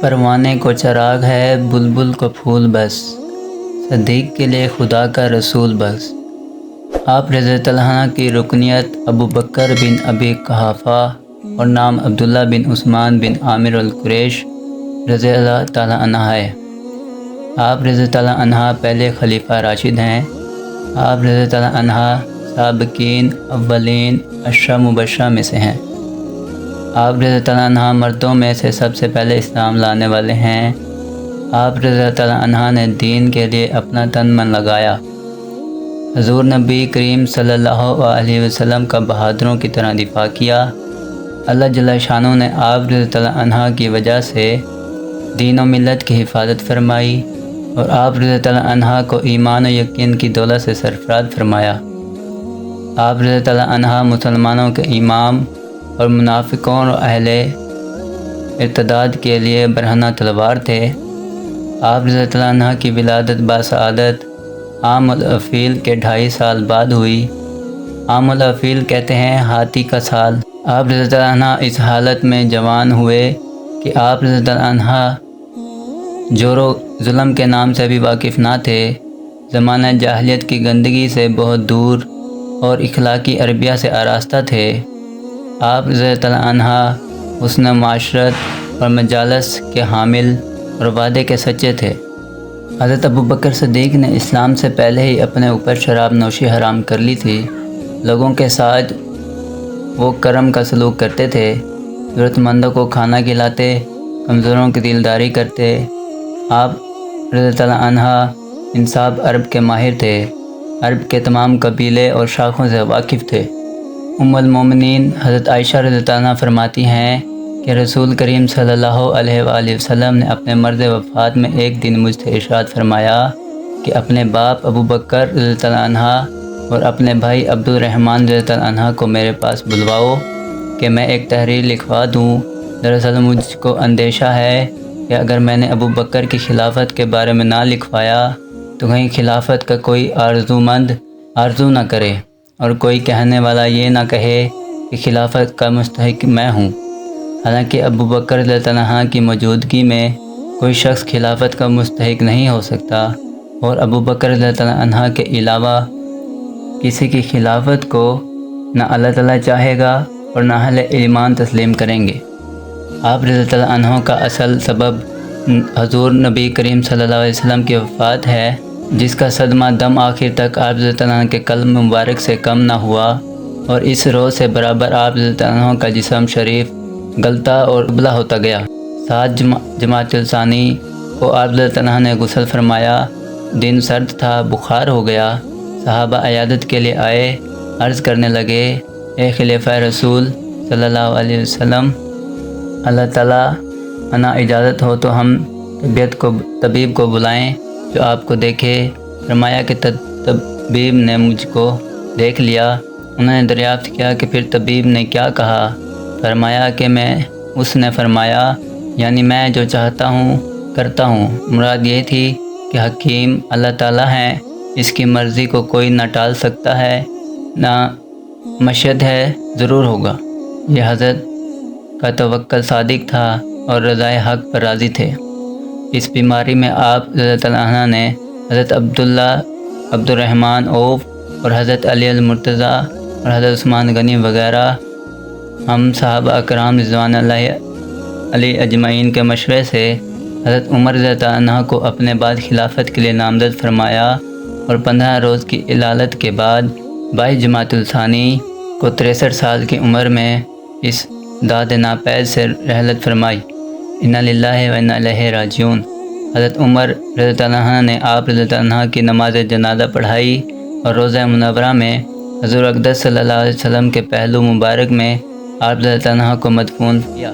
پروانے کو چراغ ہے، بلبل کو پھول بس، صدیق کے لیے خدا کا رسول بس۔ آپ رضی اللہ عنہ کی رکنیت ابو بکر بن ابی قحافہ اور نام عبداللہ بن عثمان بن عامر القریش رضی اللہ تعالیٰ عنہ ہے۔ آپ رضی اللہ عنہ پہلے خلیفہ راشد ہیں۔ آپ رضی اللہ عنہ سابقین اولین 10 مبشرہ میں سے ہیں۔ آپ رضی اللہ عنہ مردوں میں سے سب سے پہلے اسلام لانے والے ہیں۔ آپ رضی اللہ عنہ نے دین کے لیے اپنا تن من لگایا۔ حضور نبی کریم صلی اللہ علیہ وسلم کا بہادروں کی طرح دفاع کیا۔ اللہ جل شانہ نے آپ رضی اللہ عنہ کی وجہ سے دین و ملت کی حفاظت فرمائی اور آپ رضی اللہ عنہ کو ایمان و یقین کی دولت سے سرفراز فرمایا۔ آپ رضی اللہ عنہ مسلمانوں کے امام اور منافقوں اور اہل ارتداد کے لیے برہنہ تلوار تھے۔ آپ رضی اللہ عنہ کی ولادت باسعادت عام الفیل کے 2.5 سال بعد ہوئی۔ عام الفیل کہتے ہیں ہاتھی کا سال۔ آپ رضی اللہ عنہ اس حالت میں جوان ہوئے کہ آپ رضی اللہ عنہ جور و ظلم کے نام سے بھی واقف نہ تھے، زمانہ جاہلیت کی گندگی سے بہت دور اور اخلاقی عربیہ سے آراستہ تھے۔ آپ رضی اللہ عنہ حسن معاشرت اور مجالس کے حامل اور وعدے کے سچے تھے۔ حضرت ابو بکر صدیق نے اسلام سے پہلے ہی اپنے اوپر شراب نوشی حرام کر لی تھی۔ لوگوں کے ساتھ وہ کرم کا سلوک کرتے تھے، ضرورت مندوں کو کھانا کھلاتے، کمزوروں کی دلداری کرتے۔ آپ رضی اللہ عنہ انصاف عرب کے ماہر تھے، عرب کے تمام قبیلے اور شاخوں سے واقف تھے۔ ام المومنین حضرت عائشہ رضی اللہ عنہ فرماتی ہیں کہ رسول کریم صلی اللہ علیہ وآلہ وسلم نے اپنے مرض وفات میں ایک دن مجھ سے ارشاد فرمایا کہ اپنے باپ ابو بکر رضی اللہ عنہ اور اپنے بھائی عبد الرحمن رضی اللہ عنہ کو میرے پاس بلواؤ کہ میں ایک تحریر لکھوا دوں۔ دراصل مجھ کو اندیشہ ہے کہ اگر میں نے ابو بکر کی خلافت کے بارے میں نہ لکھوایا تو کہیں خلافت کا کوئی آرزو نہ کرے اور کوئی کہنے والا یہ نہ کہے کہ خلافت کا مستحق میں ہوں۔ حالانکہ ابو بکر رضی اللہ عنہ کی موجودگی میں کوئی شخص خلافت کا مستحق نہیں ہو سکتا اور ابو بکر رضی اللہ عنہ کے علاوہ کسی کی خلافت کو نہ اللہ تعالیٰ چاہے گا اور نہ اہل ایمان تسلیم کریں گے۔ آپ رضی اللہ عنہ کا اصل سبب حضور نبی کریم صلی اللہ علیہ وسلم کی وفات ہے، جس کا صدمہ دم آخر تک آپ رضی اللہ عنہ کے قلب مبارک سے کم نہ ہوا اور اس روز سے برابر آپ رضی اللہ عنہ کا جسم شریف گلتا اور ابلا ہوتا گیا۔ 7 جمادی الثانی کو آپ رضی اللہ عنہ نے غسل فرمایا۔ دن سرد تھا، بخار ہو گیا۔ صحابہ عیادت کے لیے آئے، عرض کرنے لگے، اے خلیفہ رسول صلی اللہ علیہ وسلم، اللہ تعالیٰ عنہ اجازت ہو تو ہم طبیب کو بلائیں جو آپ کو دیکھے۔ فرمایا کہ طبیب نے مجھ کو دیکھ لیا۔ انہوں نے دریافت کیا کہ پھر طبیب نے کیا کہا؟ فرمایا کہ اس نے فرمایا یعنی میں جو چاہتا ہوں کرتا ہوں۔ مراد یہ تھی کہ حکیم اللہ تعالیٰ ہیں، اس کی مرضی کو کوئی نہ ٹال سکتا ہے نہ مشہد ہے، ضرور ہوگا۔ یہ حضرت کا توکل صادق تھا اور رضائے حق پر راضی تھے۔ اس بیماری میں آپ رضی اللہ عنہ نے حضرت عبداللہ عبد الرحمن عوف اور حضرت علی المرتضیٰ اور حضرت عثمان غنی وغیرہ ہم صحابہ اکرام رضوان اللہ علیہ اجمعین کے مشورے سے حضرت عمر رضی اللہ عنہ کو اپنے بعد خلافت کے لیے نامزد فرمایا اور 15 روز کی علالت کے بعد 22 جمادی الثانی کو 63 سال کی عمر میں اس داد ناپید سے رحلت فرمائی۔ انا للہ و انا الیہ راجعون۔ حضرت عمر رضی اللہ عنہ نے آپ رضی اللہ عنہ کی نماز جنازہ پڑھائی اور روضہ منورہ میں حضور اقدس صلی اللہ علیہ وسلم کے پہلو مبارک میں آپ رضی اللہ عنہ کو مدفون کیا۔